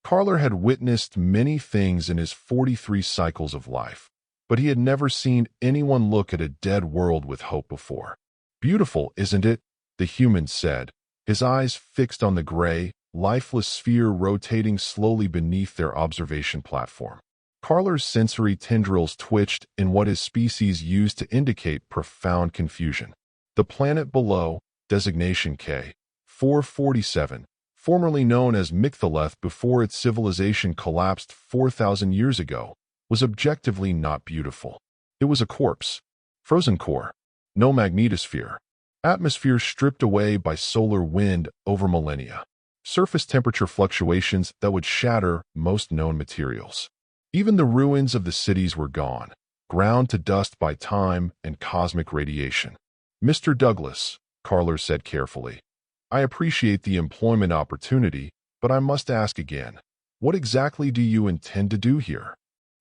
Carler had witnessed many things in his 43 cycles of life, but he had never seen anyone look at a dead world with hope before. "Beautiful, isn't it?" the human said, his eyes fixed on the gray, lifeless sphere rotating slowly beneath their observation platform. Carler's sensory tendrils twitched in what his species used to indicate profound confusion. The planet below, designation K, 447, formerly known as Micthaleth before its civilization collapsed 4,000 years ago, was objectively not beautiful. It was a corpse. Frozen core. No magnetosphere. Atmosphere stripped away by solar wind over millennia. Surface temperature fluctuations that would shatter most known materials. Even the ruins of the cities were gone, ground to dust by time and cosmic radiation. "Mr. Douglas," Carler said carefully, "I appreciate the employment opportunity, but I must ask again, what exactly do you intend to do here?"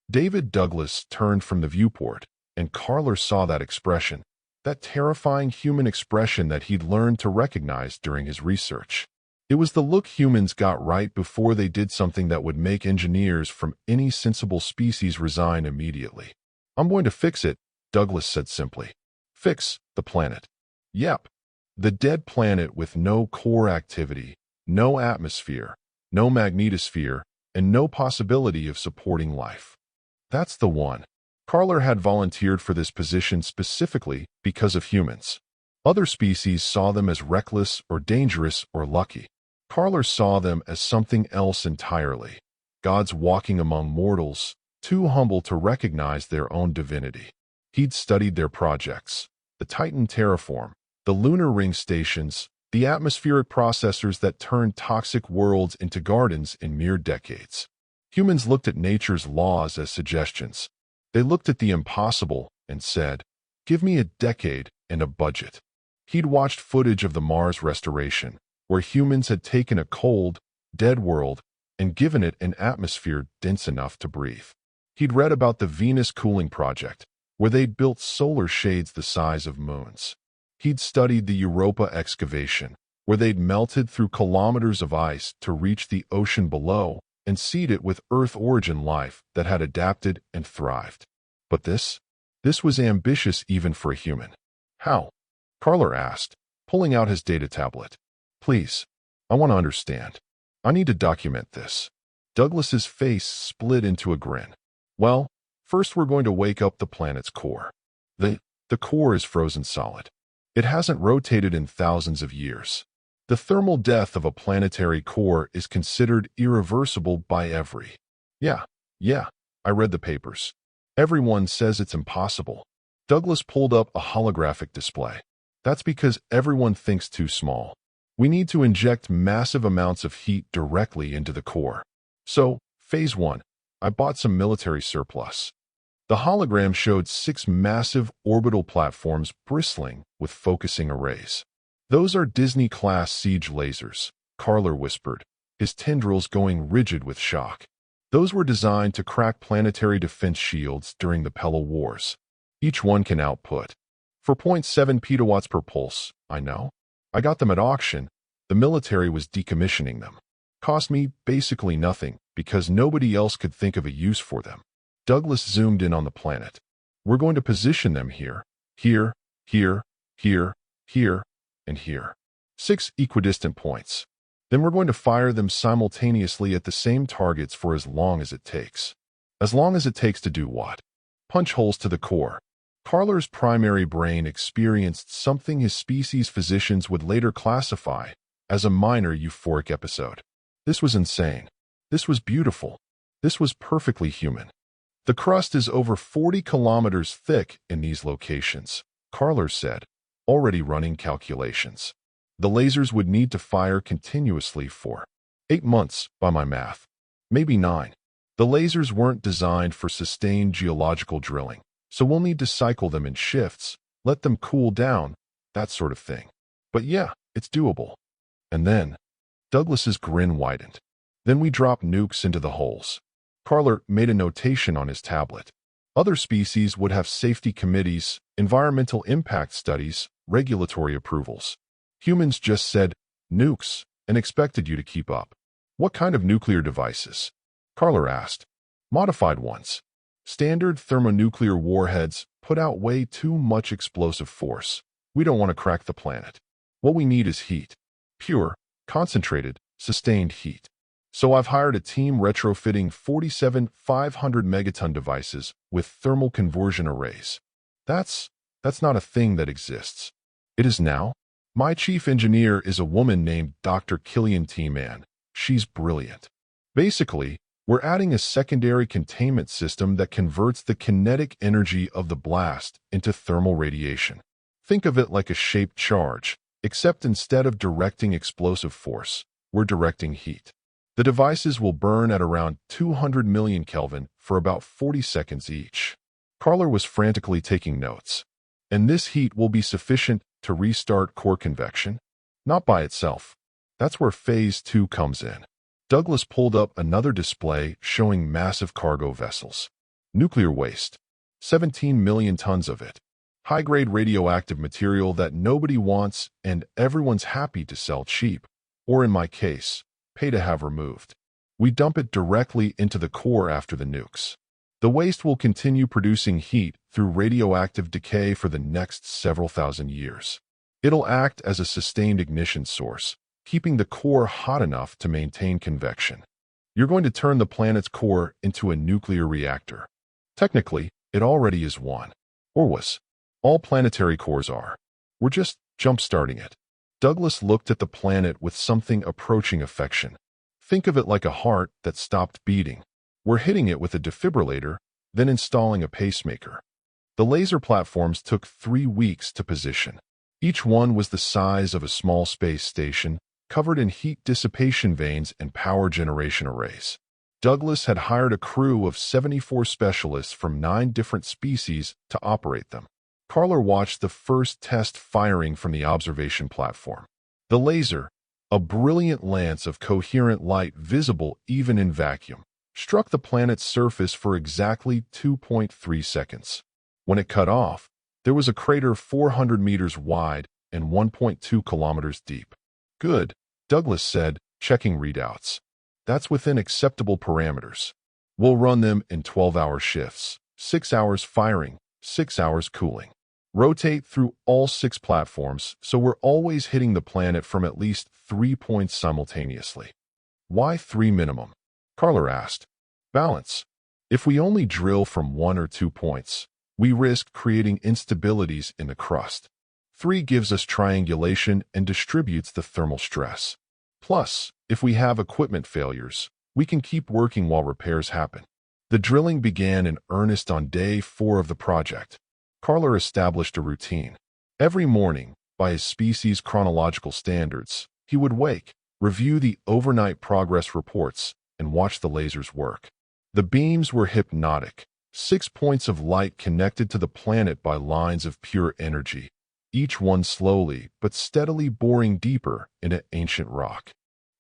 David Douglas turned from the viewport, and Carler saw that expression, that terrifying human expression that he'd learned to recognize during his research. It was the look humans got right before they did something that would make engineers from any sensible species resign immediately. "I'm going to fix it," Douglas said simply. "Fix the planet." "Yep. The dead planet with no core activity, no atmosphere, no magnetosphere, and no possibility of supporting life. That's the one." Carler had volunteered for this position specifically because of humans. Other species saw them as reckless or dangerous or lucky. Carler saw them as something else entirely. Gods walking among mortals, too humble to recognize their own divinity. He'd studied their projects, the Titan terraform, the lunar ring stations, the atmospheric processors that turned toxic worlds into gardens in mere decades. Humans looked at nature's laws as suggestions. They looked at the impossible and said, "Give me a decade and a budget." He'd watched footage of the Mars restoration, where humans had taken a cold, dead world and given it an atmosphere dense enough to breathe. He'd read about the Venus cooling project, where they'd built solar shades the size of moons. He'd studied the Europa excavation, where they'd melted through kilometers of ice to reach the ocean below and seed it with Earth-origin life that had adapted and thrived. But this was ambitious even for a human. "How?" Carler asked, pulling out his data tablet. "Please, I want to understand. I need to document this." Douglas's face split into a grin. "Well, first we're going to wake up the planet's core. The core is frozen solid. It hasn't rotated in thousands of years. The thermal death of a planetary core is considered irreversible by every. Yeah, I read the papers. Everyone says it's impossible." Douglas pulled up a holographic display. "That's because everyone thinks too small. We need to inject massive amounts of heat directly into the core. So, phase 1, I bought some military surplus." The hologram showed 6 massive orbital platforms bristling with focusing arrays. "Those are Disney-class siege lasers," Carler whispered, his tendrils going rigid with shock. "Those were designed to crack planetary defense shields during the Pella Wars. Each one can output 4.7 petawatts per pulse. I know. I got them at auction. The military was decommissioning them. Cost me basically nothing because nobody else could think of a use for them." Douglas zoomed in on the planet. "We're going to position them here, here, and here. 6 equidistant points. Then we're going to fire them simultaneously at the same targets for as long as it takes." "As long as it takes to do what?" "Punch holes to the core." Carler's primary brain experienced something his species physicians would later classify as a minor euphoric episode. This was insane. This was beautiful. This was perfectly human. "The crust is over 40 kilometers thick in these locations," Carler said, already running calculations. "The lasers would need to fire continuously for 8 months, by my math. Maybe 9. The lasers weren't designed for sustained geological drilling, so we'll need to cycle them in shifts, let them cool down, that sort of thing. But yeah, it's doable." And then, Douglas's grin widened. "Then we drop nukes into the holes." Carler made a notation on his tablet. Other species would have safety committees, environmental impact studies, regulatory approvals. Humans just said, "nukes," and expected you to keep up. What kind of nuclear devices? Carler asked. Modified ones. Standard thermonuclear warheads put out way too much explosive force. We don't want to crack the planet. What we need is heat. Pure, concentrated, sustained heat. So I've hired a team retrofitting 47 500 megaton devices with thermal conversion arrays. That's not a thing that exists. It is now. My chief engineer is a woman named Dr. Killian T-Man. She's brilliant. Basically, we're adding a secondary containment system that converts the kinetic energy of the blast into thermal radiation. Think of it like a shaped charge, except instead of directing explosive force, we're directing heat. The devices will burn at around 200 million Kelvin for about 40 seconds each. Carler was frantically taking notes. And this heat will be sufficient to restart core convection? Not by itself. That's where Phase 2 comes in. Douglas pulled up another display showing massive cargo vessels. Nuclear waste. 17 million tons of it. High-grade radioactive material that nobody wants and everyone's happy to sell cheap, or in my case, pay to have removed. We dump it directly into the core after the nukes. The waste will continue producing heat through radioactive decay for the next several thousand years. It'll act as a sustained ignition source, keeping the core hot enough to maintain convection. You're going to turn the planet's core into a nuclear reactor. Technically, it already is one. Or was. All planetary cores are. We're just jump-starting it. Douglas looked at the planet with something approaching affection. Think of it like a heart that stopped beating. We're hitting it with a defibrillator, then installing a pacemaker. The laser platforms took 3 weeks to position. Each one was the size of a small space station, covered in heat dissipation vanes and power generation arrays. Douglas had hired a crew of 74 specialists from 9 different species to operate them. Carler watched the first test firing from the observation platform. The laser, a brilliant lance of coherent light visible even in vacuum, struck the planet's surface for exactly 2.3 seconds. When it cut off, there was a crater 400 meters wide and 1.2 kilometers deep. Good, Douglas said, checking readouts. That's within acceptable parameters. We'll run them in 12-hour shifts, 6 hours firing, 6 hours cooling. Rotate through all 6 platforms so we're always hitting the planet from at least 3 points simultaneously. Why 3 minimum? Carler asked. Balance. If we only drill from 1 or 2 points, we risk creating instabilities in the crust. 3 gives us triangulation and distributes the thermal stress. Plus, if we have equipment failures, we can keep working while repairs happen. The drilling began in earnest on day 4 of the project. Carler established a routine. Every morning, by his species' chronological standards, he would wake, review the overnight progress reports, and watch the lasers work. The beams were hypnotic, 6 points of light connected to the planet by lines of pure energy, each one slowly but steadily boring deeper into ancient rock.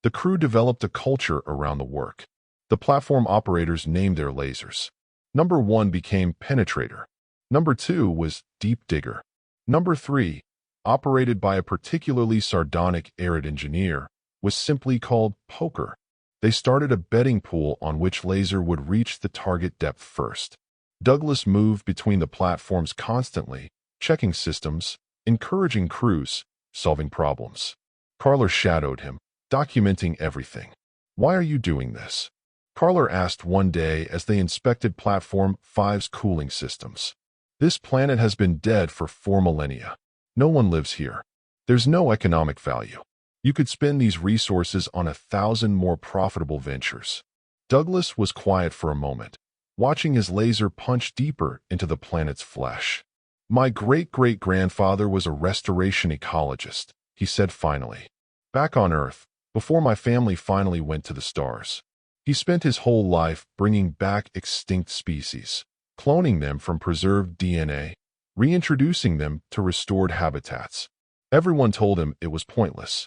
The crew developed a culture around the work. The platform operators named their lasers. Number 1 became Penetrator. Number 2 was Deep Digger. Number 3, operated by a particularly sardonic arid engineer, was simply called Poker. They started a betting pool on which laser would reach the target depth first. Douglas moved between the platforms constantly, checking systems, encouraging crews, solving problems. Carler shadowed him, documenting everything. Why are you doing this? Carler asked one day as they inspected Platform 5's cooling systems. This planet has been dead for 4 millennia. No one lives here. There's no economic value. You could spend these resources on 1,000 more profitable ventures. Douglas was quiet for a moment, watching his laser punch deeper into the planet's flesh. My great-great-grandfather was a restoration ecologist, he said finally. Back on Earth, before my family finally went to the stars. He spent his whole life bringing back extinct species, cloning them from preserved DNA, reintroducing them to restored habitats. Everyone told him it was pointless.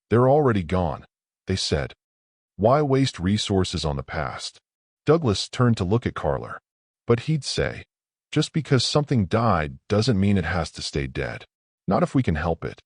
They're already gone, they said. Why waste resources on the past? Douglas turned to look at Carler. But he'd say, just because something died doesn't mean it has to stay dead. Not if we can help it.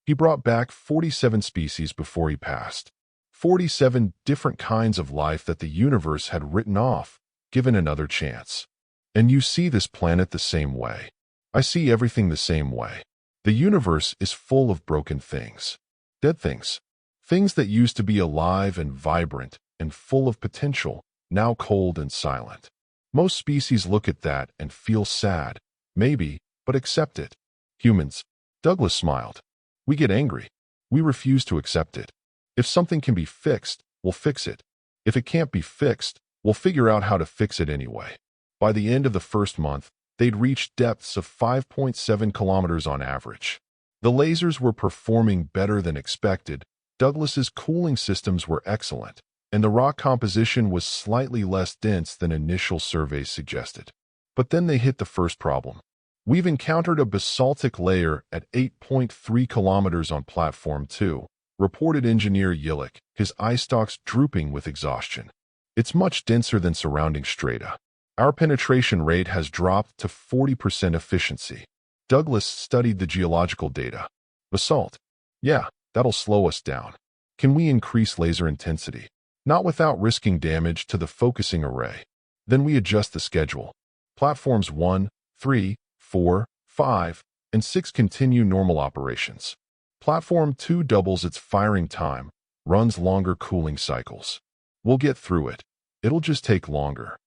He brought back 47 species before he passed. 47 different kinds of life that the universe had written off, given another chance. And you see this planet the same way. I see everything the same way. The universe is full of broken things. Dead things. Things that used to be alive and vibrant and full of potential, now cold and silent. Most species look at that and feel sad, maybe, but accept it. Humans. Douglas smiled. We get angry. We refuse to accept it. If something can be fixed, we'll fix it. If it can't be fixed, we'll figure out how to fix it anyway. By the end of the first month, they'd reached depths of 5.7 kilometers on average. The lasers were performing better than expected, Douglas's cooling systems were excellent, and the rock composition was slightly less dense than initial surveys suggested. But then they hit the first problem. We've encountered a basaltic layer at 8.3 kilometers on Platform 2, reported engineer Yillik, his eye stalks drooping with exhaustion. It's much denser than surrounding strata. Our penetration rate has dropped to 40% efficiency. Douglas studied the geological data. Basalt. Yeah, that'll slow us down. Can we increase laser intensity? Not without risking damage to the focusing array. Then we adjust the schedule. Platforms 1, 3, 4, 5, and 6 continue normal operations. Platform 2 doubles its firing time, runs longer cooling cycles. We'll get through it. It'll just take longer.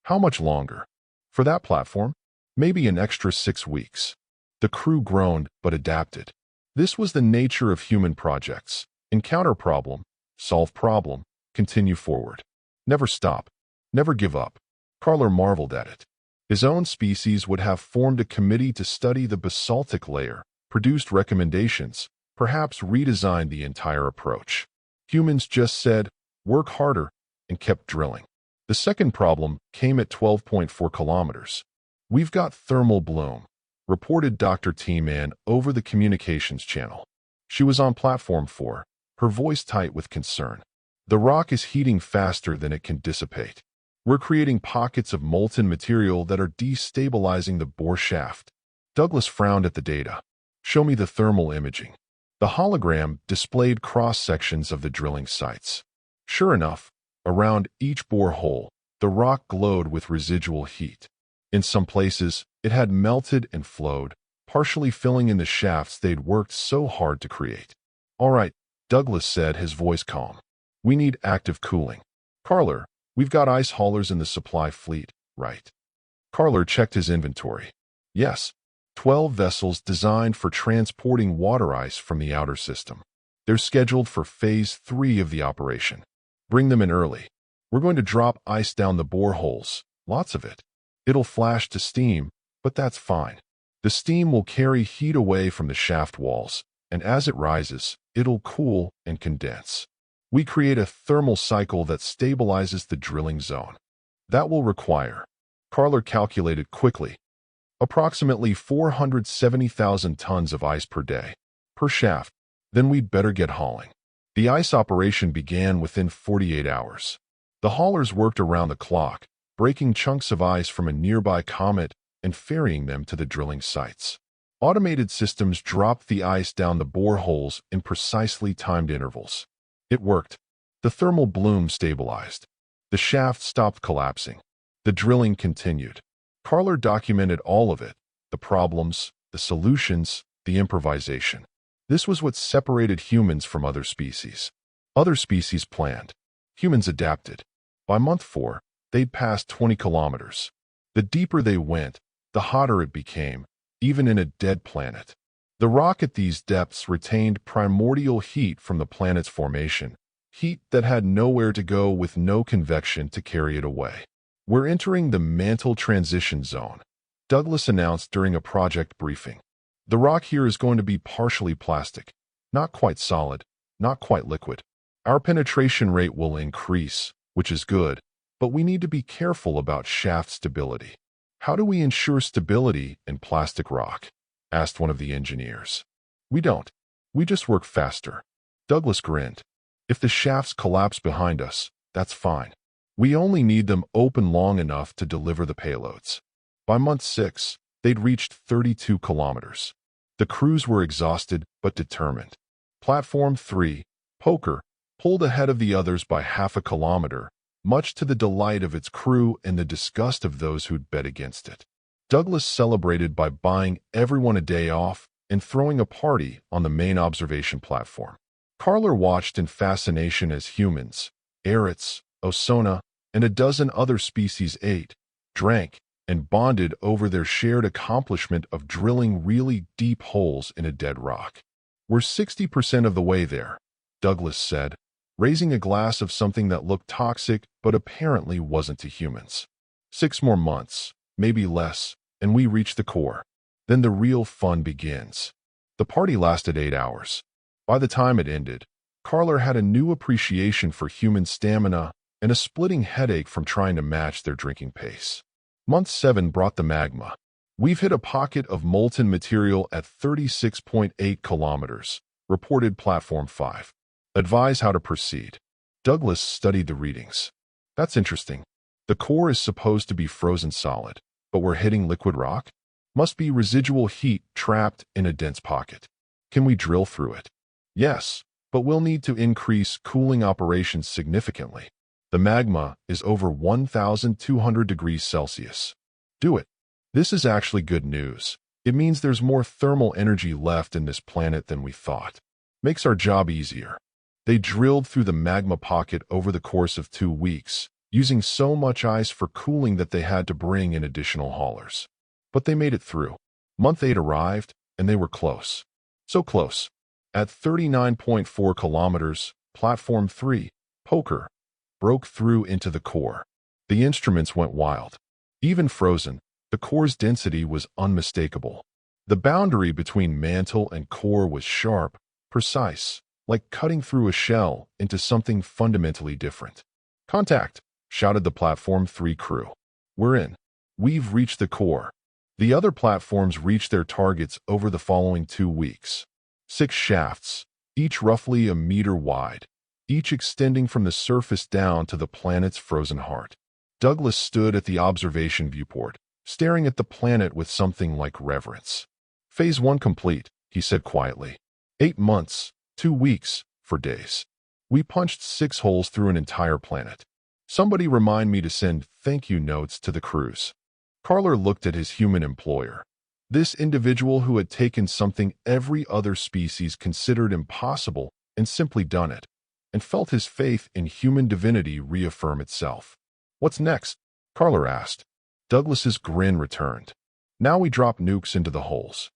How much longer? For that platform? Maybe an extra 6 weeks. The crew groaned but adapted. This was the nature of human projects. Encounter problem, solve problem, continue forward. Never stop. Never give up. Clarke marveled at it. His own species would have formed a committee to study the basaltic layer, produced recommendations, perhaps redesigned the entire approach. Humans just said, work harder, and kept drilling. The second problem came at 12.4 kilometers. We've got thermal bloom, reported Dr. T-Man over the communications channel. She was on Platform 4, her voice tight with concern. The rock is heating faster than it can dissipate. We're creating pockets of molten material that are destabilizing the bore shaft. Douglas frowned at the data. Show me the thermal imaging. The hologram displayed cross-sections of the drilling sites. Sure enough, around each bore hole, the rock glowed with residual heat. In some places, it had melted and flowed, partially filling in the shafts they'd worked so hard to create. All right, Douglas said, his voice calm. We need active cooling. Clarke, we've got ice haulers in the supply fleet, right? Clarke checked his inventory. Yes, 12 vessels designed for transporting water ice from the outer system. They're scheduled for Phase 3 of the operation. Bring them in early. We're going to drop ice down the boreholes, lots of it. It'll flash to steam, but that's fine. The steam will carry heat away from the shaft walls, and as it rises, it'll cool and condense. We create a thermal cycle that stabilizes the drilling zone. That will require, Clarke calculated quickly, approximately 470,000 tons of ice per day, per shaft. Then we'd better get hauling. The ice operation began within 48 hours. The haulers worked around the clock, breaking chunks of ice from a nearby comet and ferrying them to the drilling sites. Automated systems dropped the ice down the boreholes in precisely timed intervals. It worked. The thermal bloom stabilized. The shaft stopped collapsing. The drilling continued. Clarke documented all of it, the problems, the solutions, the improvisation. This was what separated humans from other species. Other species planned. Humans adapted. By month 4, they'd passed 20 kilometers. The deeper they went, the hotter it became, even in a dead planet. The rock at these depths retained primordial heat from the planet's formation, heat that had nowhere to go with no convection to carry it away. We're entering the mantle transition zone, Douglas announced during a project briefing. The rock here is going to be partially plastic, not quite solid, not quite liquid. Our penetration rate will increase, which is good, but we need to be careful about shaft stability. How do we ensure stability in plastic rock? Asked one of the engineers. We don't. We just work faster. Douglas grinned. If the shafts collapse behind us, that's fine. We only need them open long enough to deliver the payloads. By month 6, they'd reached 32 kilometers. The crews were exhausted but determined. Platform 3, Poker, pulled ahead of the others by half a kilometer, much to the delight of its crew and the disgust of those who'd bet against it. Douglas celebrated by buying everyone a day off and throwing a party on the main observation platform. Carler watched in fascination as humans, Eretz, Osona, and a dozen other species ate, drank, and bonded over their shared accomplishment of drilling really deep holes in a dead rock. "We're 60% of the way there," Douglas said, raising a glass of something that looked toxic but apparently wasn't to humans. 6 more months, maybe less, and we reach the core. Then the real fun begins. The party lasted 8 hours. By the time it ended, Carler had a new appreciation for human stamina and a splitting headache from trying to match their drinking pace. Month 7 brought the magma. "We've hit a pocket of molten material at 36.8 kilometers, reported Platform 5. Advise how to proceed." Douglas studied the readings. "That's interesting. The core is supposed to be frozen solid, but we're hitting liquid rock? Must be residual heat trapped in a dense pocket. Can we drill through it?" "Yes, but we'll need to increase cooling operations significantly. The magma is over 1,200 degrees Celsius. Do it." "This is actually good news. It means there's more thermal energy left in this planet than we thought. Makes our job easier." They drilled through the magma pocket over the course of 2 weeks, using so much ice for cooling that they had to bring in additional haulers. But they made it through. Month 8 arrived, and they were close. So close. At 39.4 kilometers, Platform 3, Poker, broke through into the core. The instruments went wild. Even frozen, the core's density was unmistakable. The boundary between mantle and core was sharp, precise, like cutting through a shell into something fundamentally different. "Contact!" shouted the Platform 3 crew. "We're in. We've reached the core." The other platforms reached their targets over the following 2 weeks. 6 shafts, each roughly a meter wide, each extending from the surface down to the planet's frozen heart. Douglas stood at the observation viewport, staring at the planet with something like reverence. "Phase 1 complete," he said quietly. 8 months, 2 weeks, for days. We punched 6 holes through an entire planet. Somebody remind me to send thank you notes to the crews." Carler looked at his human employer. This individual who had taken something every other species considered impossible and simply done it, and felt his faith in human divinity reaffirm itself. "What's next?" Carler asked. Douglas's grin returned. "Now we drop nukes into the holes."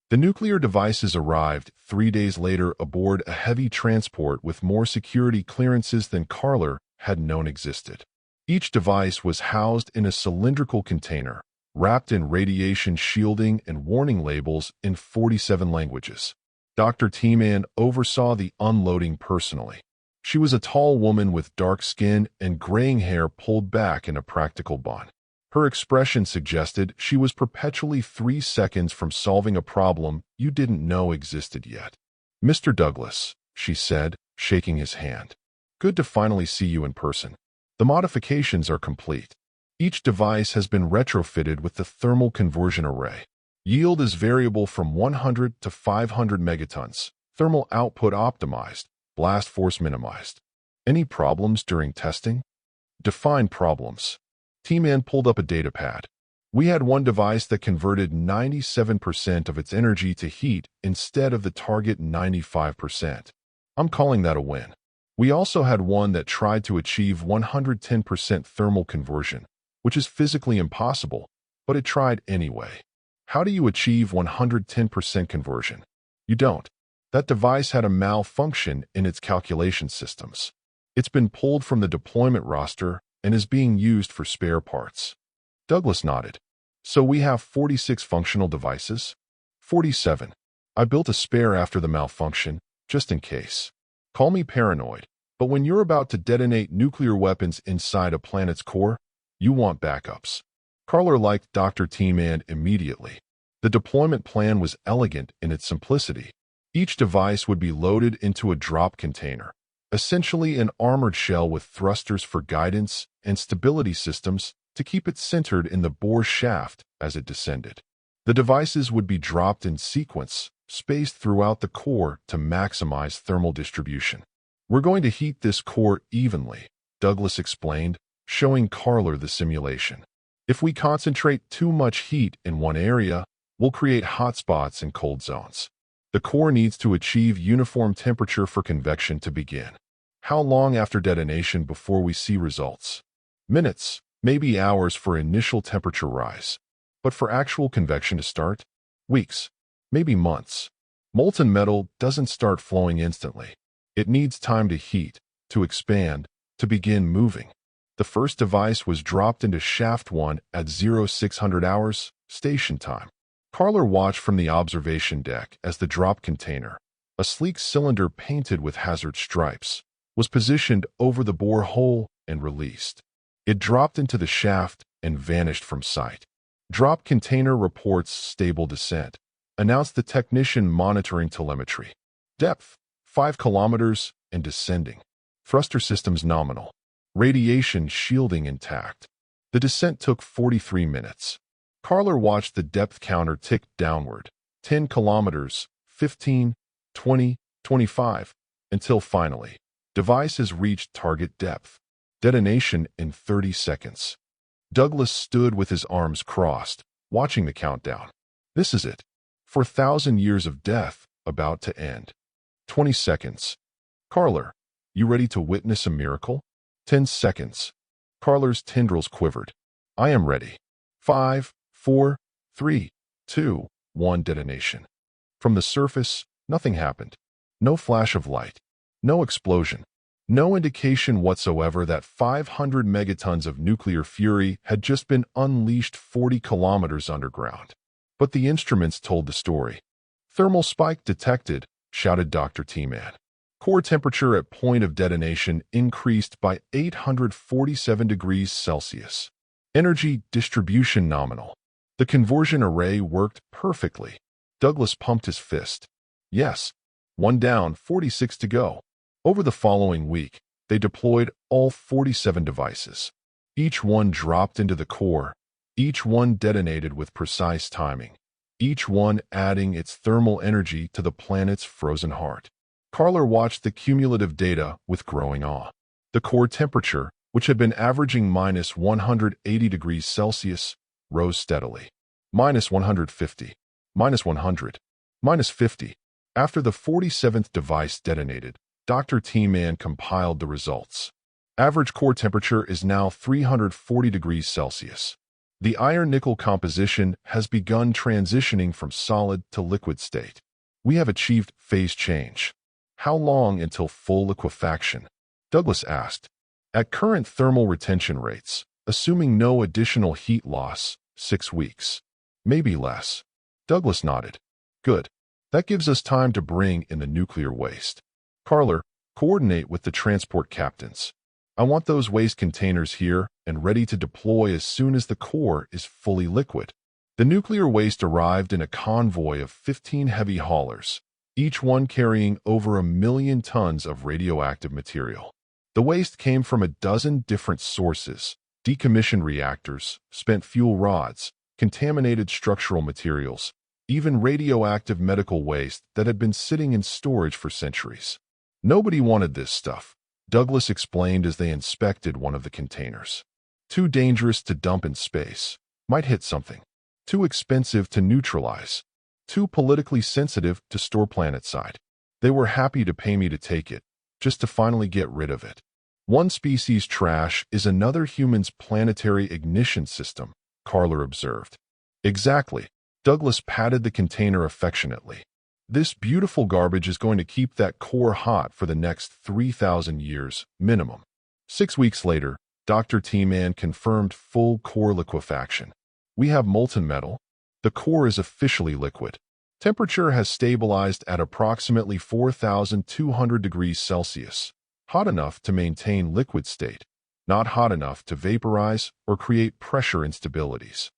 The nuclear devices arrived 3 days later aboard a heavy transport with more security clearances than Carler had known existed. Each device was housed in a cylindrical container, wrapped in radiation shielding and warning labels in 47 languages. Dr. T-Man oversaw the unloading personally. She was a tall woman with dark skin and graying hair pulled back in a practical bun. Her expression suggested she was perpetually 3 seconds from solving a problem you didn't know existed yet. "Mr. Douglas," she said, shaking his hand. "Good to finally see you in person. The modifications are complete. Each device has been retrofitted with the thermal conversion array. Yield is variable from 100 to 500 megatons. Thermal output optimized. Blast force minimized. Any problems during testing?" "Define problems." T-Man pulled up a datapad. "We had one device that converted 97% of its energy to heat instead of the target 95%. I'm calling that a win. We also had one that tried to achieve 110% thermal conversion, which is physically impossible, but it tried anyway. How do you achieve 110% conversion? You don't. That device had a malfunction in its calculation systems. It's been pulled from the deployment roster and is being used for spare parts." Douglas nodded. "So we have 46 functional devices?" 47. I built a spare after the malfunction, just in case. Call me paranoid, but when you're about to detonate nuclear weapons inside a planet's core, you want backups." Carler liked Dr. T-Man immediately. The deployment plan was elegant in its simplicity. Each device would be loaded into a drop container, essentially an armored shell with thrusters for guidance and stability systems to keep it centered in the bore shaft as it descended. The devices would be dropped in sequence, spaced throughout the core to maximize thermal distribution. We're going to heat this core evenly, Douglas explained, showing Carler the simulation. If we concentrate too much heat in one area, we'll create hotspots and cold zones. The core needs to achieve uniform temperature for convection to begin. How long after detonation before we see results? Minutes, maybe hours for initial temperature rise. But for actual convection to start? Weeks, maybe months. Molten metal doesn't start flowing instantly. It needs time to heat, to expand, to begin moving. The first device was dropped into Shaft 1 at 0600 hours, station time. Carler watched from the observation deck as the drop container, a sleek cylinder painted with hazard stripes, was positioned over the bore hole and released. It dropped into the shaft and vanished from sight. Drop container reports stable descent, announced the technician monitoring telemetry. Depth, 5 kilometers and descending. Thruster systems nominal. Radiation shielding intact. The descent took 43 minutes. Carler watched the depth counter tick downward, 10 kilometers, 15, 20, 25, until finally, device has reached target depth. Detonation in 30 seconds. Douglas stood with his arms crossed, watching the countdown. This is it. 4,000 years of death about to end. 20 seconds. Carler, you ready to witness a miracle? 10 seconds. Carler's tendrils quivered. I am ready. 5, 4, 3, 2, 1 detonation. From the surface, nothing happened. No flash of light. No explosion. No indication whatsoever that 500 megatons of nuclear fury had just been unleashed 40 kilometers underground. But the instruments told the story. Thermal spike detected, shouted Dr. T-Man. Core temperature at point of detonation increased by 847 degrees Celsius. Energy distribution nominal. The conversion array worked perfectly. Douglas pumped his fist. Yes. 1 down, 46 to go. Over the following week, they deployed all 47 devices. Each one dropped into the core. Each one detonated with precise timing. Each one adding its thermal energy to the planet's frozen heart. Carler watched the cumulative data with growing awe. The core temperature, which had been averaging minus 180 degrees Celsius, rose steadily. Minus 150. Minus 100. Minus 50. After the 47th device detonated, Dr. T-Man compiled the results. Average core temperature is now 340 degrees Celsius. The iron-nickel composition has begun transitioning from solid to liquid state. We have achieved phase change. How long until full liquefaction? Douglas asked. At current thermal retention rates, assuming no additional heat loss, 6 weeks. Maybe less. Douglas nodded. Good. That gives us time to bring in the nuclear waste. Carler, coordinate with the transport captains. I want those waste containers here and ready to deploy as soon as the core is fully liquid. The nuclear waste arrived in a convoy of 15 heavy haulers, each one carrying over 1 million tons of radioactive material. The waste came from a dozen different sources: decommissioned reactors, spent fuel rods, contaminated structural materials, even radioactive medical waste that had been sitting in storage for centuries. Nobody wanted this stuff, Douglas explained as they inspected one of the containers. Too dangerous to dump in space. Might hit something. Too expensive to neutralize. Too politically sensitive to store planetside. They were happy to pay me to take it, just to finally get rid of it. One species' trash is another human's planetary ignition system, Carler observed. Exactly. Douglas patted the container affectionately. This beautiful garbage is going to keep that core hot for the next 3,000 years, minimum. 6 weeks later, Dr. T-Man confirmed full core liquefaction. We have molten metal. The core is officially liquid. Temperature has stabilized at approximately 4,200 degrees Celsius, hot enough to maintain liquid state, not hot enough to vaporize or create pressure instabilities.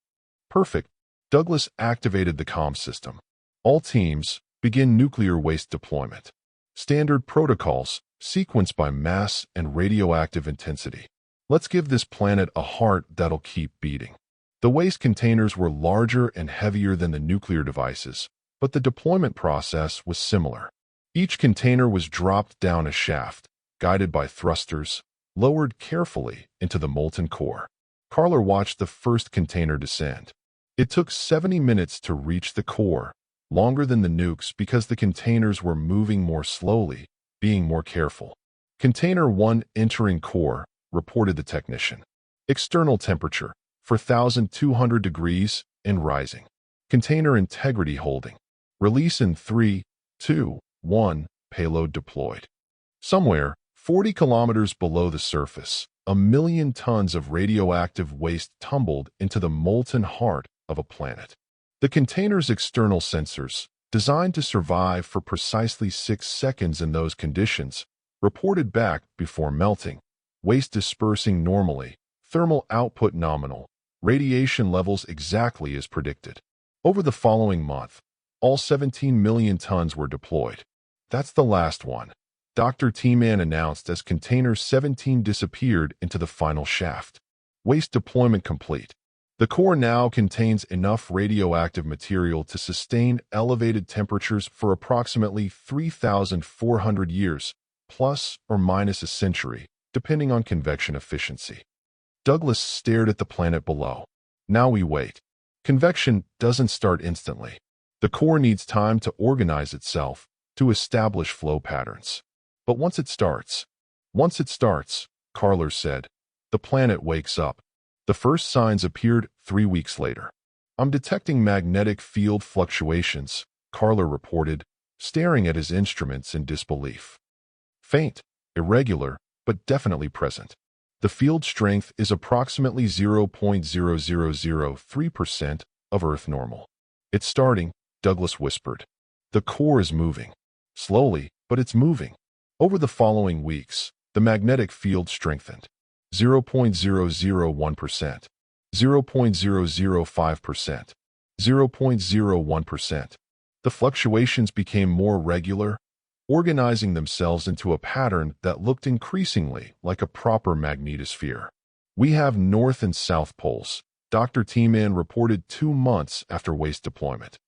Perfect. Douglas activated the comm system. All teams, begin nuclear waste deployment. Standard protocols, sequenced by mass and radioactive intensity. Let's give this planet a heart that'll keep beating. The waste containers were larger and heavier than the nuclear devices, but the deployment process was similar. Each container was dropped down a shaft, guided by thrusters, lowered carefully into the molten core. Clarke watched the first container descend. It took 70 minutes to reach the core, longer than the nukes because the containers were moving more slowly, being more careful. Container 1 entering core, reported the technician. External temperature, 4,200 degrees and rising. Container integrity holding. Release in 3, 2, 1, payload deployed. Somewhere, 40 kilometers below the surface, 1 million tons of radioactive waste tumbled into the molten heart of a planet. The container's external sensors, designed to survive for precisely 6 seconds in those conditions, reported back before melting, waste dispersing normally, thermal output nominal, radiation levels exactly as predicted. Over the following month, all 17 million tons were deployed. That's the last one, Dr. T-Man announced as Container 17 disappeared into the final shaft. Waste deployment complete. The core now contains enough radioactive material to sustain elevated temperatures for approximately 3,400 years, plus or minus a century, depending on convection efficiency. Douglas stared at the planet below. Now we wait. Convection doesn't start instantly. The core needs time to organize itself, to establish flow patterns. But once it starts, Clarke said, the planet wakes up. The first signs appeared 3 weeks later. I'm detecting magnetic field fluctuations, Clarke reported, staring at his instruments in disbelief. Faint, irregular, but definitely present. The field strength is approximately 0.0003% of Earth normal. It's starting, Douglas whispered. The core is moving. Slowly, but it's moving. Over the following weeks, the magnetic field strengthened. 0.001%, 0.005%, 0.01%. The fluctuations became more regular, organizing themselves into a pattern that looked increasingly like a proper magnetosphere. We have north and south poles, Dr. T-Man reported 2 months after waste deployment.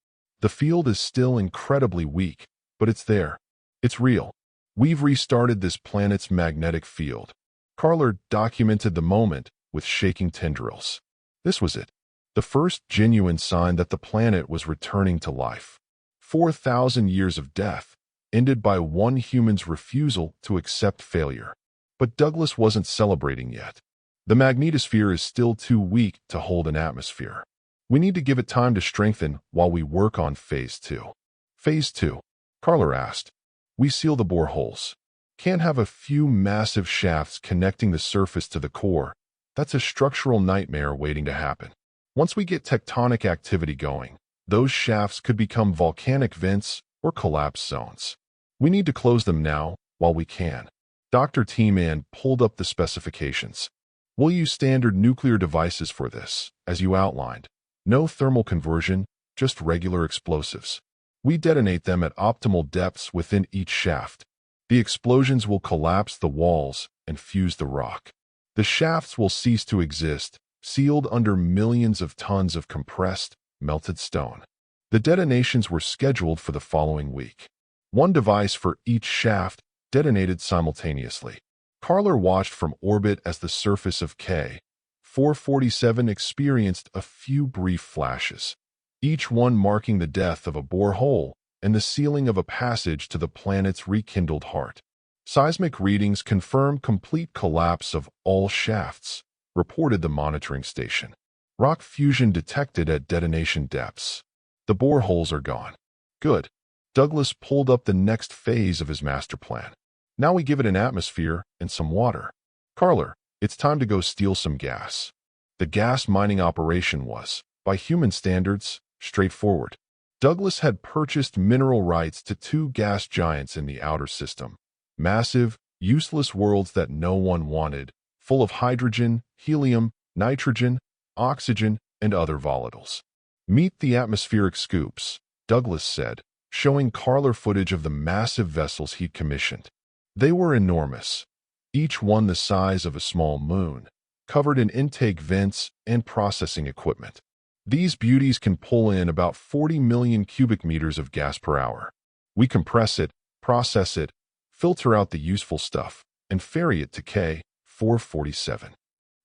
The field is still incredibly weak, but it's there. It's real. We've restarted this planet's magnetic field. Clarke documented the moment with shaking tendrils. This was it. The first genuine sign that the planet was returning to life. 4,000 years of death, ended by one human's refusal to accept failure. But Douglas wasn't celebrating yet. The magnetosphere is still too weak to hold an atmosphere. We need to give it time to strengthen while we work on Phase 2. Phase 2, Clarke asked. We seal the boreholes. Can't have a few massive shafts connecting the surface to the core. That's a structural nightmare waiting to happen. Once we get tectonic activity going, those shafts could become volcanic vents or collapse zones. We need to close them now, while we can. Dr. T-Man pulled up the specifications. We'll use standard nuclear devices for this, as you outlined. No thermal conversion, just regular explosives. We detonate them at optimal depths within each shaft. The explosions will collapse the walls and fuse the rock. The shafts will cease to exist, sealed under millions of tons of compressed, melted stone. The detonations were scheduled for the following week. One device for each shaft detonated simultaneously. Clarke watched from orbit as the surface of K-447 experienced a few brief flashes, each one marking the death of a borehole and the sealing of a passage to the planet's rekindled heart. Seismic readings confirm complete collapse of all shafts, reported the monitoring station. Rock fusion detected at detonation depths. The boreholes are gone. Good. Douglas pulled up the next phase of his master plan. Now we give it an atmosphere and some water. Clarke, it's time to go steal some gas. The gas mining operation was, by human standards, straightforward. Douglas had purchased mineral rights to 2 gas giants in the outer system. Massive, useless worlds that no one wanted, full of hydrogen, helium, nitrogen, oxygen, and other volatiles. Meet the atmospheric scoops, Douglas said, showing Clarke footage of the massive vessels he'd commissioned. They were enormous, each one the size of a small moon, covered in intake vents and processing equipment. These beauties can pull in about 40 million cubic meters of gas per hour. We compress it, process it, filter out the useful stuff, and ferry it to K447.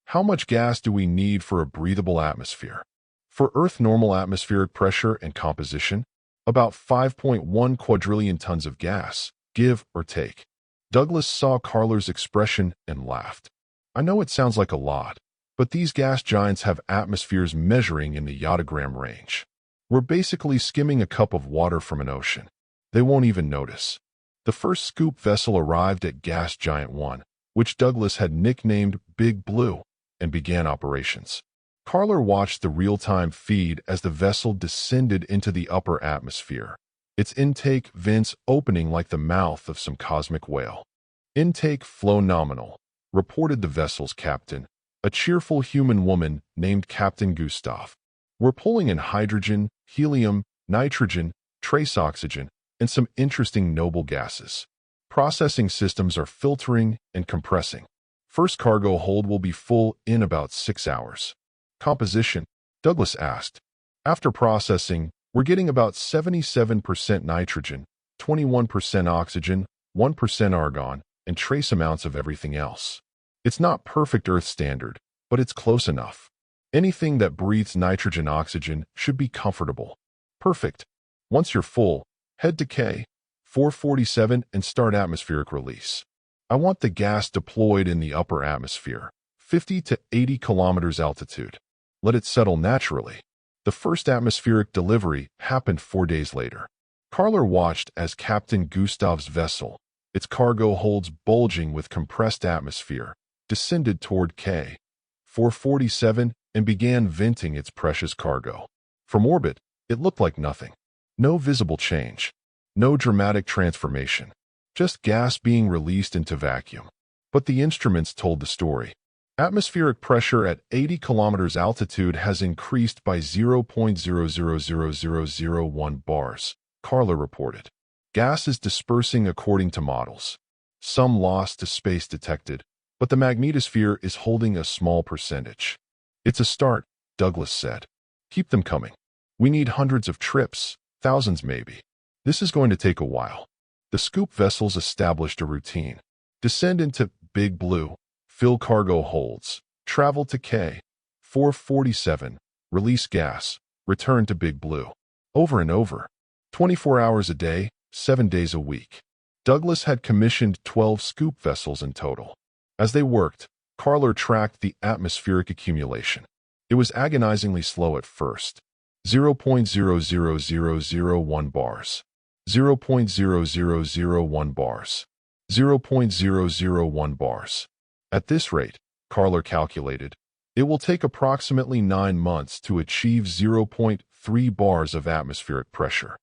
How much gas do we need for a breathable atmosphere? For Earth normal atmospheric pressure and composition, about 5.1 quadrillion tons of gas, give or take. Douglas saw Carler's expression and laughed. I know it sounds like a lot, but these gas giants have atmospheres measuring in the yottagram range. We're basically skimming a cup of water from an ocean. They won't even notice. The first scoop vessel arrived at Gas Giant 1, which Douglas had nicknamed Big Blue, and began operations. Carler watched the real-time feed as the vessel descended into the upper atmosphere, its intake vents opening like the mouth of some cosmic whale. Intake flow nominal, reported the vessel's captain, a cheerful human woman named Captain Gustav. We're pulling in hydrogen, helium, nitrogen, trace oxygen, and some interesting noble gases. Processing systems are filtering and compressing. First cargo hold will be full in about 6 hours. Composition, Douglas asked. After processing, we're getting about 77% nitrogen, 21% oxygen, 1% argon, and trace amounts of everything else. It's not perfect Earth standard, but it's close enough. Anything that breathes nitrogen-oxygen should be comfortable. Perfect. Once you're full, head to K447 and start atmospheric release. I want the gas deployed in the upper atmosphere, 50 to 80 kilometers altitude. Let it settle naturally. The first atmospheric delivery happened 4 days later. Carler watched as Captain Gustav's vessel, its cargo holds bulging with compressed atmosphere, descended toward K447 and began venting its precious cargo. From orbit, it looked like nothing. No visible change. No dramatic transformation. Just gas being released into vacuum. But the instruments told the story. Atmospheric pressure at 80 kilometers altitude has increased by 0.000001 bars, Carler reported. Gas is dispersing according to models. Some lost to space detected, but the magnetosphere is holding a small percentage. It's a start, Douglas said. Keep them coming. We need hundreds of trips, thousands maybe. This is going to take a while. The scoop vessels established a routine. Descend into Big Blue, fill cargo holds, travel to K447, release gas, return to Big Blue. Over and over. 24 hours a day, 7 days a week. Douglas had commissioned 12 scoop vessels in total. As they worked, Carler tracked the atmospheric accumulation. It was agonizingly slow at first. 0.00001 bars. 0.0001 bars. 0.001 bars. At this rate, Carler calculated, it will take approximately 9 months to achieve 0.3 bars of atmospheric pressure.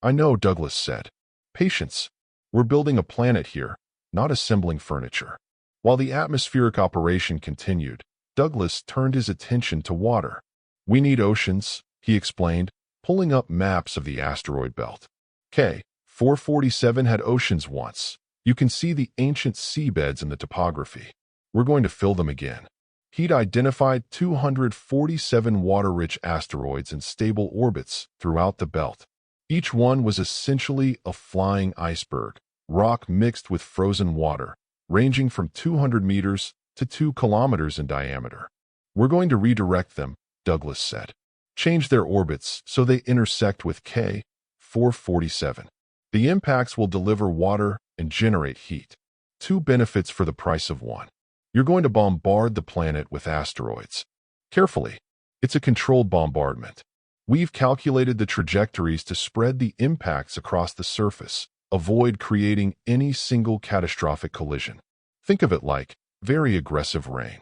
I know, Douglas said. Patience. We're building a planet here, not assembling furniture. While the atmospheric operation continued, Douglas turned his attention to water. We need oceans, he explained, pulling up maps of the asteroid belt. K447 had oceans once. You can see the ancient seabeds in the topography. We're going to fill them again. He'd identified 247 water-rich asteroids in stable orbits throughout the belt. Each one was essentially a flying iceberg, rock mixed with frozen water, ranging from 200 meters to 2 kilometers in diameter. We're going to redirect them, Douglas said. Change their orbits so they intersect with K447. The impacts will deliver water and generate heat. 2 benefits for the price of 1. You're going to bombard the planet with asteroids. Carefully. It's a controlled bombardment. We've calculated the trajectories to spread the impacts across the surface, avoid creating any single catastrophic collision. Think of it like very aggressive rain.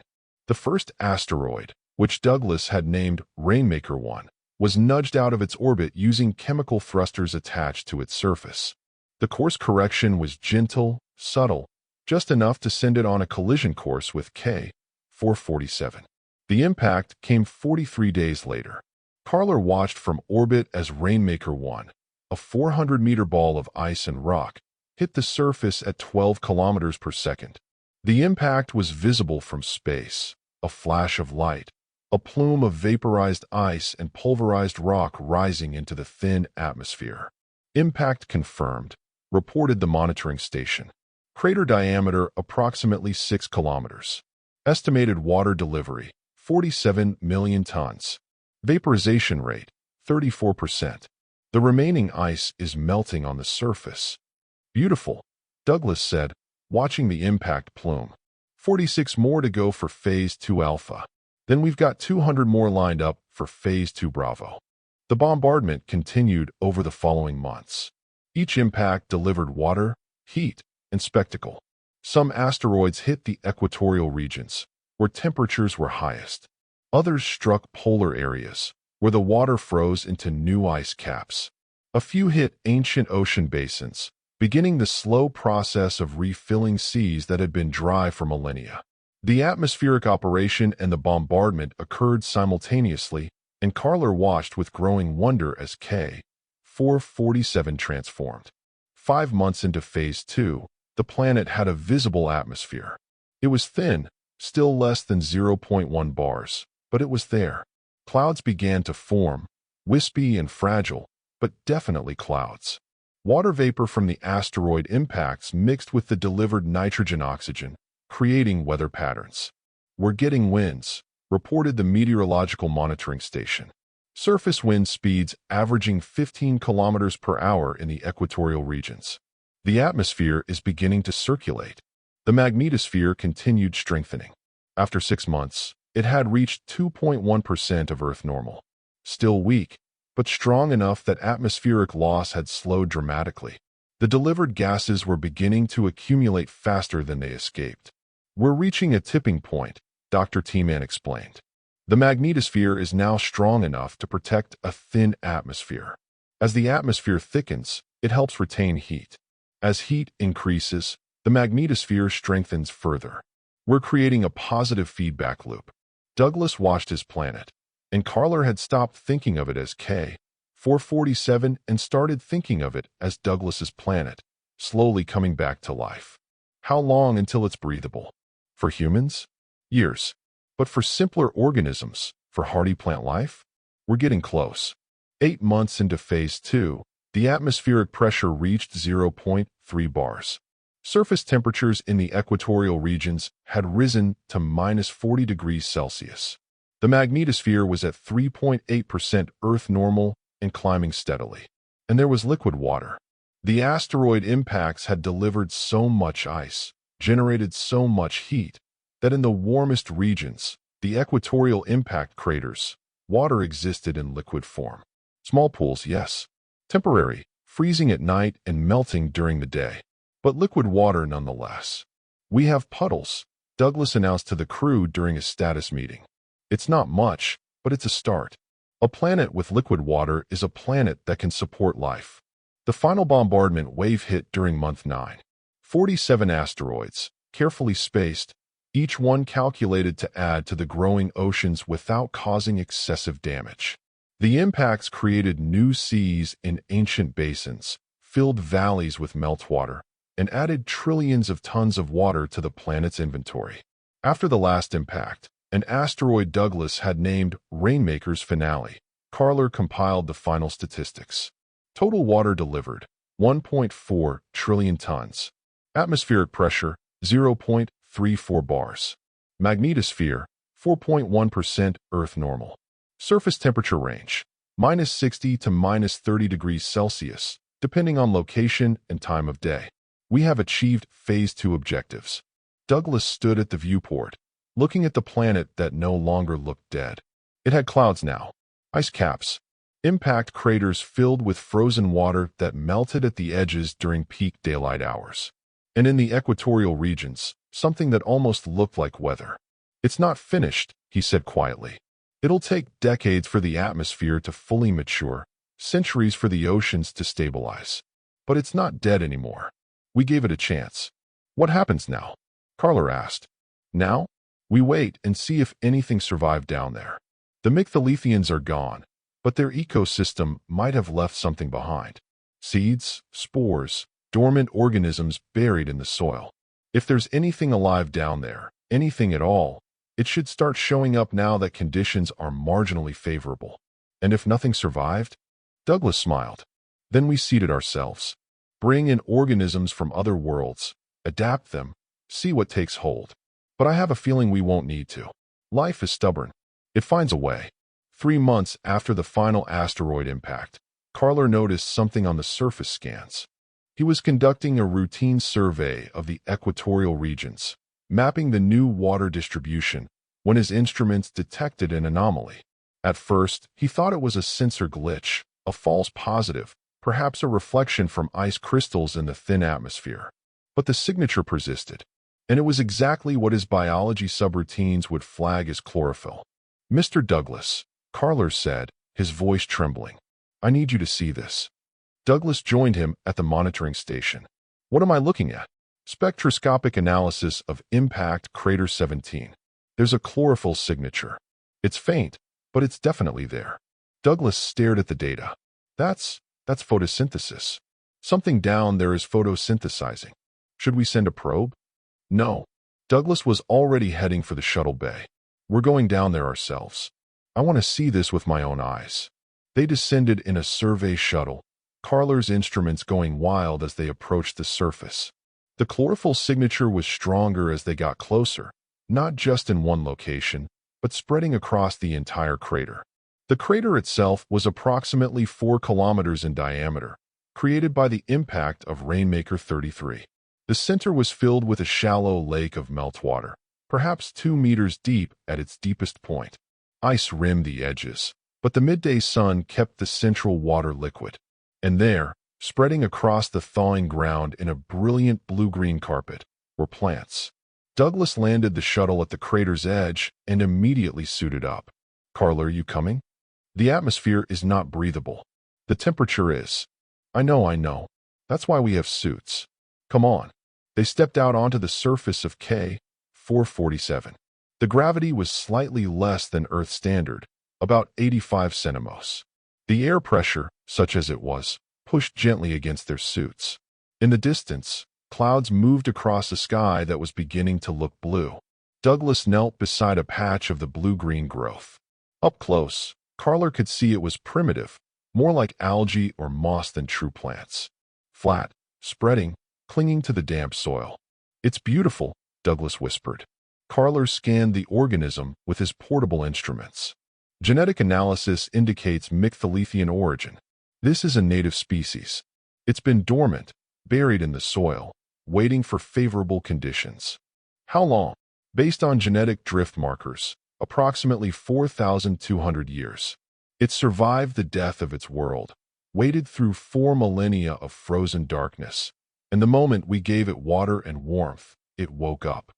The first asteroid, which Douglas had named Rainmaker 1, was nudged out of its orbit using chemical thrusters attached to its surface. The course correction was gentle, subtle, just enough to send it on a collision course with K447. The impact came 43 days later. Carler watched from orbit as Rainmaker 1, a 400-meter ball of ice and rock, hit the surface at 12 kilometers per second. The impact was visible from space, a flash of light, a plume of vaporized ice and pulverized rock rising into the thin atmosphere. Impact confirmed, reported the monitoring station. Crater diameter approximately 6 kilometers. Estimated water delivery 47 million tons. Vaporization rate 34%. The remaining ice is melting on the surface. Beautiful, Douglas said, watching the impact plume. 46 more to go for Phase 2 Alpha. Then we've got 200 more lined up for Phase 2 Bravo. The bombardment continued over the following months. Each impact delivered water, heat, and spectacle. Some asteroids hit the equatorial regions, where temperatures were highest. Others struck polar areas, where the water froze into new ice caps. A few hit ancient ocean basins, beginning the slow process of refilling seas that had been dry for millennia. The atmospheric operation and the bombardment occurred simultaneously, and Clarke watched with growing wonder as K-447 transformed. 5 months into Phase 2, the planet had a visible atmosphere. It was thin, still less than 0.1 bars, but it was there. Clouds began to form, wispy and fragile, but definitely clouds. Water vapor from the asteroid impacts mixed with the delivered nitrogen-oxygen, creating weather patterns. "We're getting winds," reported the Meteorological Monitoring Station. Surface wind speeds averaging 15 kilometers per hour in the equatorial regions. The atmosphere is beginning to circulate. The magnetosphere continued strengthening. After 6 months, it had reached 2.1% of Earth normal. Still weak, but strong enough that atmospheric loss had slowed dramatically. The delivered gases were beginning to accumulate faster than they escaped. "We're reaching a tipping point," Dr. T-Man explained. "The magnetosphere is now strong enough to protect a thin atmosphere. As the atmosphere thickens, it helps retain heat. As heat increases, the magnetosphere strengthens further. We're creating a positive feedback loop." Douglas watched his planet, and Clarke had stopped thinking of it as K-447 and started thinking of it as Douglas's planet, slowly coming back to life. How long until it's breathable? For humans? Years. But for simpler organisms, for hardy plant life? We're getting close. 8 months into Phase 2, the atmospheric pressure reached 0.3 bars. Surface temperatures in the equatorial regions had risen to -40 degrees Celsius. The magnetosphere was at 3.8% Earth normal and climbing steadily. And there was liquid water. The asteroid impacts had delivered so much ice, generated so much heat, that in the warmest regions, the equatorial impact craters, water existed in liquid form. Small pools, yes. Temporary, freezing at night and melting during the day. But liquid water nonetheless. "We have puddles," Douglas announced to the crew during a status meeting. "It's not much, but it's a start. A planet with liquid water is a planet that can support life." The final bombardment wave hit during month 9. 47 asteroids, carefully spaced, each one calculated to add to the growing oceans without causing excessive damage. The impacts created new seas in ancient basins, filled valleys with meltwater, and added trillions of tons of water to the planet's inventory. After the last impact, an asteroid Douglas had named Rainmaker's Finale, Clarke compiled the final statistics. Total water delivered, 1.4 trillion tons. Atmospheric pressure, 0.34 bars. Magnetosphere, 4.1% Earth normal. Surface temperature range, -60 to -30 degrees Celsius, depending on location and time of day. We have achieved Phase 2 objectives. Douglas stood at the viewport, looking at the planet that no longer looked dead. It had clouds now, ice caps, impact craters filled with frozen water that melted at the edges during peak daylight hours. And in the equatorial regions, something that almost looked like weather. "It's not finished," he said quietly. "It'll take decades for the atmosphere to fully mature, centuries for the oceans to stabilize. But it's not dead anymore. We gave it a chance." "What happens now?" Clarke asked. "Now? We wait and see if anything survived down there. The Myctholithians are gone, but their ecosystem might have left something behind. Seeds, spores, dormant organisms buried in the soil. If there's anything alive down there, anything at all, it should start showing up now that conditions are marginally favorable. And if nothing survived?" Douglas smiled. "Then we seeded ourselves. Bring in organisms from other worlds, adapt them, see what takes hold. But I have a feeling we won't need to. Life is stubborn. It finds a way. 3 months after the final asteroid impact, Clarke noticed something on the surface scans. He was conducting a routine survey of the equatorial regions, mapping the new water distribution, when his instruments detected an anomaly. At first, he thought it was a sensor glitch, a false positive, perhaps a reflection from ice crystals in the thin atmosphere. But the signature persisted, and it was exactly what his biology subroutines would flag as chlorophyll. "Mr. Douglas," Clarke said, his voice trembling, "I need you to see this." Douglas joined him at the monitoring station. "What am I looking at?" "Spectroscopic analysis of impact crater 17. There's a chlorophyll signature. It's faint, but it's definitely there." Douglas stared at the data. That's photosynthesis. Something down there is photosynthesizing. Should we send a probe?" "No." Douglas was already heading for the shuttle bay. "We're going down there ourselves. I want to see this with my own eyes." They descended in a survey shuttle, Clarke's instruments going wild as they approached the surface. The chlorophyll signature was stronger as they got closer, not just in one location, but spreading across the entire crater. The crater itself was approximately 4 kilometers in diameter, created by the impact of Rainmaker 33. The center was filled with a shallow lake of meltwater, perhaps 2 meters deep at its deepest point. Ice rimmed the edges, but the midday sun kept the central water liquid. And there, spreading across the thawing ground in a brilliant blue-green carpet, were plants. Douglas landed the shuttle at the crater's edge and immediately suited up. "Clarke, you coming?" "The atmosphere is not breathable. The temperature is." I know. That's why we have suits. Come on." They stepped out onto the surface of K-447. The gravity was slightly less than Earth standard, about 85 centimos. The air pressure, such as it was, pushed gently against their suits. In the distance, clouds moved across a sky that was beginning to look blue. Douglas knelt beside a patch of the blue-green growth. Up close, Clarke could see it was primitive, more like algae or moss than true plants. Flat, spreading, clinging to the damp soil. "It's beautiful," Douglas whispered. Clarke scanned the organism with his portable instruments. Genetic analysis indicates Micthalethnian origin. This is a native species. It's been dormant, buried in the soil, waiting for favorable conditions. How long? Based on genetic drift markers, approximately 4,200 years. It survived the death of its world, waded through 4 millennia of frozen darkness, and the moment we gave it water and warmth, it woke up.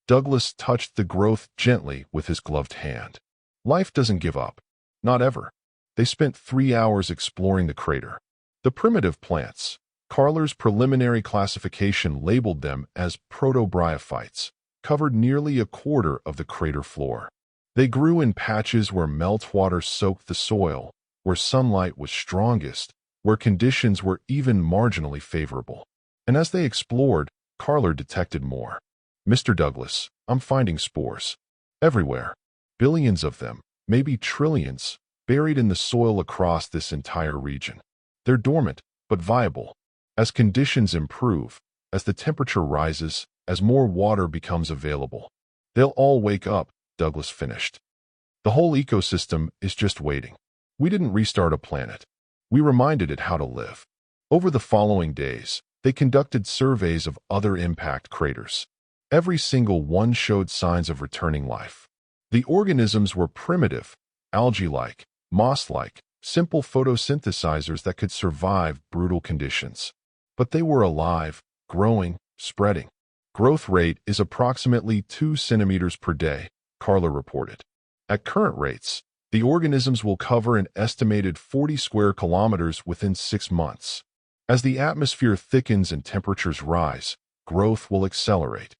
Douglas touched the growth gently with his gloved hand. Life doesn't give up. Not ever. They spent 3 hours exploring the crater. The primitive plants, Clarke's preliminary classification labeled them as protobryophytes, covered nearly a quarter of the crater floor. They grew in patches where meltwater soaked the soil, where sunlight was strongest, where conditions were even marginally favorable. And as they explored, Clarke detected more. "Mr. Douglas, I'm finding spores. Everywhere. Billions of them, maybe trillions, buried in the soil across this entire region. They're dormant, but viable. As conditions improve, as the temperature rises, as more water becomes available, they'll all wake up," Douglas finished. "The whole ecosystem is just waiting. We didn't restart a planet. We reminded it how to live." Over the following days, they conducted surveys of other impact craters. Every single one showed signs of returning life. The organisms were primitive, algae-like, moss-like, simple photosynthesizers that could survive brutal conditions. But they were alive, growing, spreading. "Growth rate is approximately 2 centimeters per day," Clarke reported. "At current rates, the organisms will cover an estimated 40 square kilometers within 6 months. As the atmosphere thickens and temperatures rise, growth will accelerate."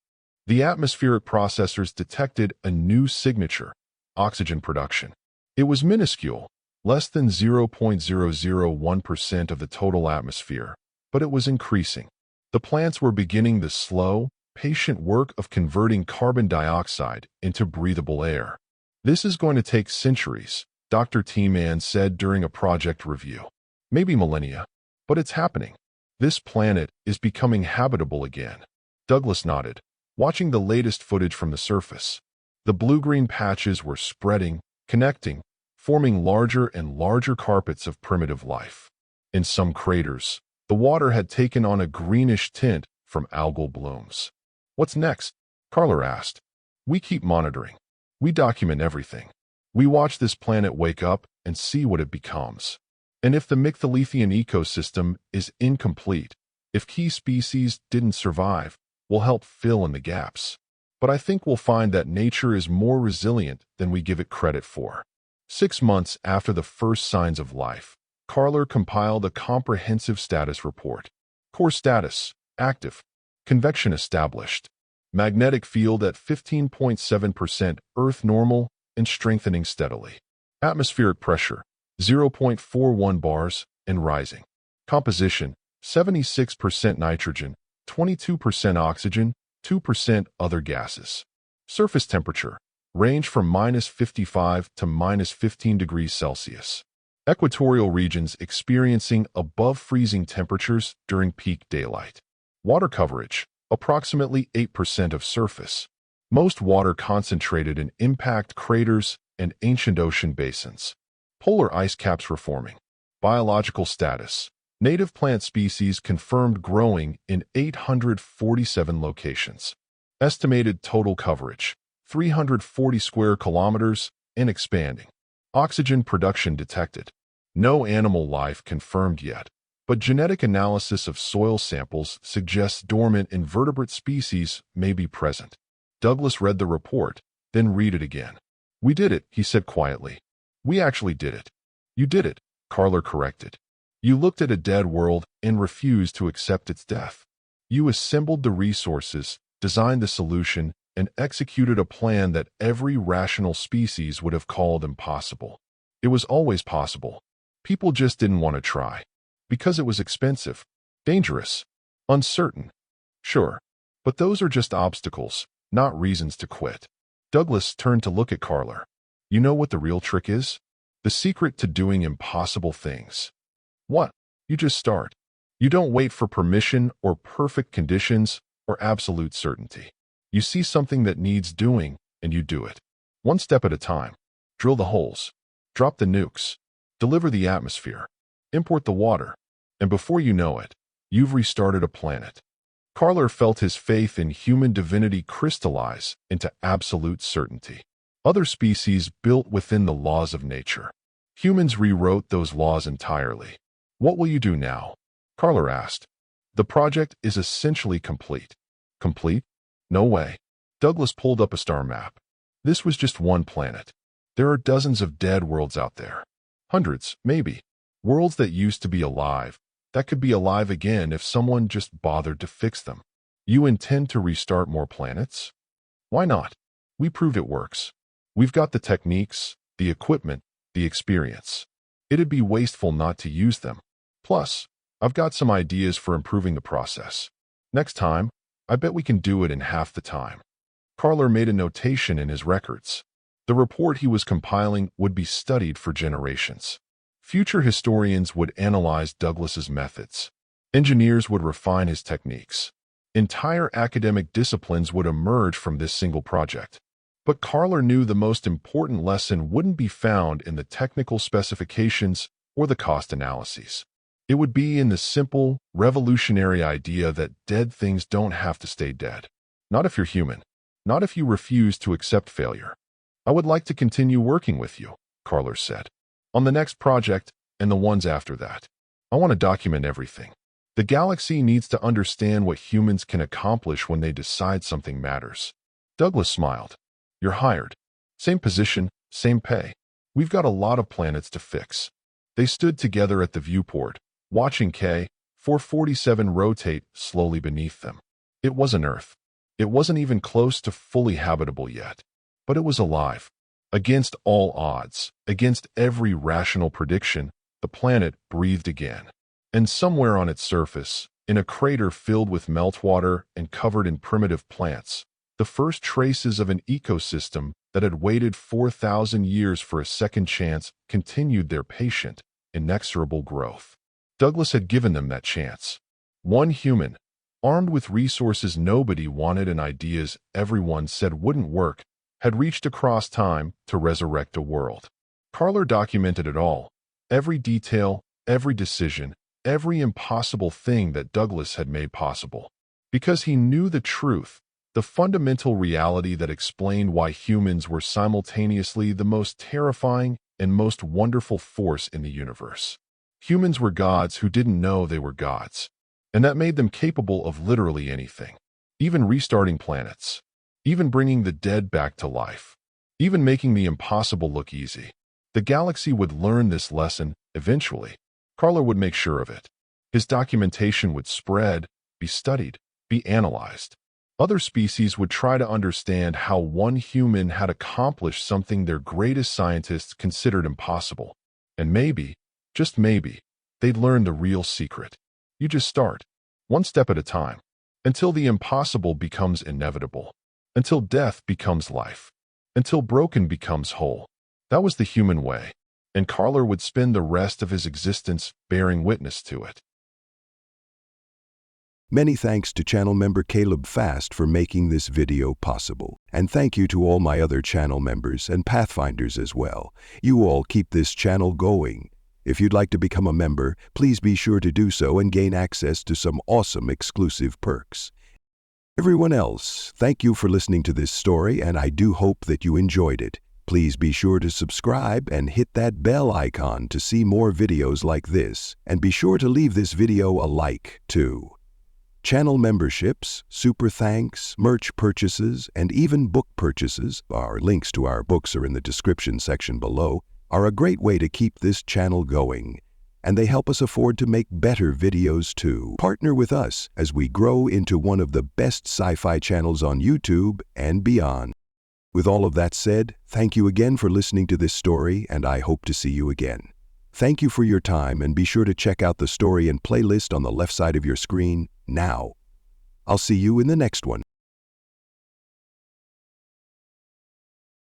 The atmospheric processors detected a new signature, oxygen production. It was minuscule, less than 0.001% of the total atmosphere, but it was increasing. The plants were beginning the slow, patient work of converting carbon dioxide into breathable air. "This is going to take centuries," Dr. T-Man said during a project review. "Maybe millennia, but it's happening. This planet is becoming habitable again." Douglas nodded, watching the latest footage from the surface. The blue-green patches were spreading, connecting, forming larger and larger carpets of primitive life. In some craters, the water had taken on a greenish tint from algal blooms. "What's next?" Clarke asked. "We keep monitoring. We document everything. We watch this planet wake up and see what it becomes. And if the Myctolithian ecosystem is incomplete, if key species didn't survive, we'll help fill in the gaps. But I think we'll find that nature is more resilient than we give it credit for." 6 months after the first signs of life, Clarke compiled a comprehensive status report. Core status: active. Convection established. Magnetic field at 15.7%, Earth normal and strengthening steadily. Atmospheric pressure: 0.41 bars and rising. Composition: 76% nitrogen, 22% oxygen, 2% other gases. Surface temperature: range from -55 to -15 degrees Celsius. Equatorial regions experiencing above freezing temperatures during peak daylight. Water coverage: approximately 8% of surface. Most water concentrated in impact craters and ancient ocean basins. Polar ice caps reforming. Biological status: native plant species confirmed growing in 847 locations. Estimated total coverage: 340 square kilometers and expanding. Oxygen production detected. No animal life confirmed yet, but genetic analysis of soil samples suggests dormant invertebrate species may be present. Douglas read the report, then read it again. "We did it," he said quietly. "We actually did it." "You did it," Clarke corrected. "You looked at a dead world and refused to accept its death. You assembled the resources, designed the solution, and executed a plan that every rational species would have called impossible. It was always possible. People just didn't want to try. Because it was expensive, dangerous, uncertain. Sure, but those are just obstacles, not reasons to quit." Douglas turned to look at Clarke. "You know what the real trick is? The secret to doing impossible things." "What?" "You just start. You don't wait for permission or perfect conditions or absolute certainty. You see something that needs doing, and you do it. One step at a time. Drill the holes. Drop the nukes. Deliver the atmosphere. Import the water. And before you know it, you've restarted a planet." Clarke felt his faith in human divinity crystallize into absolute certainty. Other species built within the laws of nature. Humans rewrote those laws entirely. "What will you do now?" Clarke asked. "The project is essentially complete." "Complete? No way." Douglas pulled up a star map. "This was just one planet. There are dozens of dead worlds out there. Hundreds, maybe. Worlds that used to be alive, that could be alive again if someone just bothered to fix them. You intend to restart more planets? Why not? We proved it works. We've got the techniques, the equipment, the experience. It'd be wasteful not to use them. Plus, I've got some ideas for improving the process. Next time, I bet we can do it in half the time." Clarke made a notation in his records. The report he was compiling would be studied for generations. Future historians would analyze Douglas's methods. Engineers would refine his techniques. Entire academic disciplines would emerge from this single project. But Clarke knew the most important lesson wouldn't be found in the technical specifications or the cost analyses. It would be in the simple, revolutionary idea that dead things don't have to stay dead. Not if you're human. Not if you refuse to accept failure. "I would like to continue working with you," Clarke said. "On the next project and the ones after that. I want to document everything. The galaxy needs to understand what humans can accomplish when they decide something matters." Douglas smiled. "You're hired. Same position, same pay. We've got a lot of planets to fix." They stood together at the viewport, watching K-447 rotate slowly beneath them. It wasn't Earth. It wasn't even close to fully habitable yet. But it was alive. Against all odds, against every rational prediction, the planet breathed again. And somewhere on its surface, in a crater filled with meltwater and covered in primitive plants, the first traces of an ecosystem that had waited 4,000 years for a second chance continued their patient, inexorable growth. Douglas had given them that chance. One human, armed with resources nobody wanted and ideas everyone said wouldn't work, had reached across time to resurrect a world. Clarke documented it all, every detail, every decision, every impossible thing that Douglas had made possible. Because he knew the truth, the fundamental reality that explained why humans were simultaneously the most terrifying and most wonderful force in the universe. Humans were gods who didn't know they were gods, and that made them capable of literally anything, even restarting planets, even bringing the dead back to life, even making the impossible look easy. The galaxy would learn this lesson eventually. Clarke would make sure of it. His documentation would spread, be studied, be analyzed. Other species would try to understand how one human had accomplished something their greatest scientists considered impossible. And maybe, just maybe, they'd learn the real secret. You just start, one step at a time, until the impossible becomes inevitable, until death becomes life, until broken becomes whole. That was the human way, and Clarke would spend the rest of his existence bearing witness to it. Many thanks to channel member Caleb Fast for making this video possible. And thank you to all my other channel members and Pathfinders as well. You all keep this channel going. If you'd like to become a member, please be sure to do so and gain access to some awesome exclusive perks. Everyone else, thank you for listening to this story, and I do hope that you enjoyed it. Please be sure to subscribe and hit that bell icon to see more videos like this, and be sure to leave this video a like, too. Channel memberships, super thanks, merch purchases, and even book purchases, our links to our books are in the description section below, are a great way to keep this channel going, and they help us afford to make better videos too. Partner with us as we grow into one of the best sci-fi channels on YouTube and beyond. With all of that said, thank you again for listening to this story, and I hope to see you again. Thank you for your time, and be sure to check out the story and playlist on the left side of your screen now. I'll see you in the next one.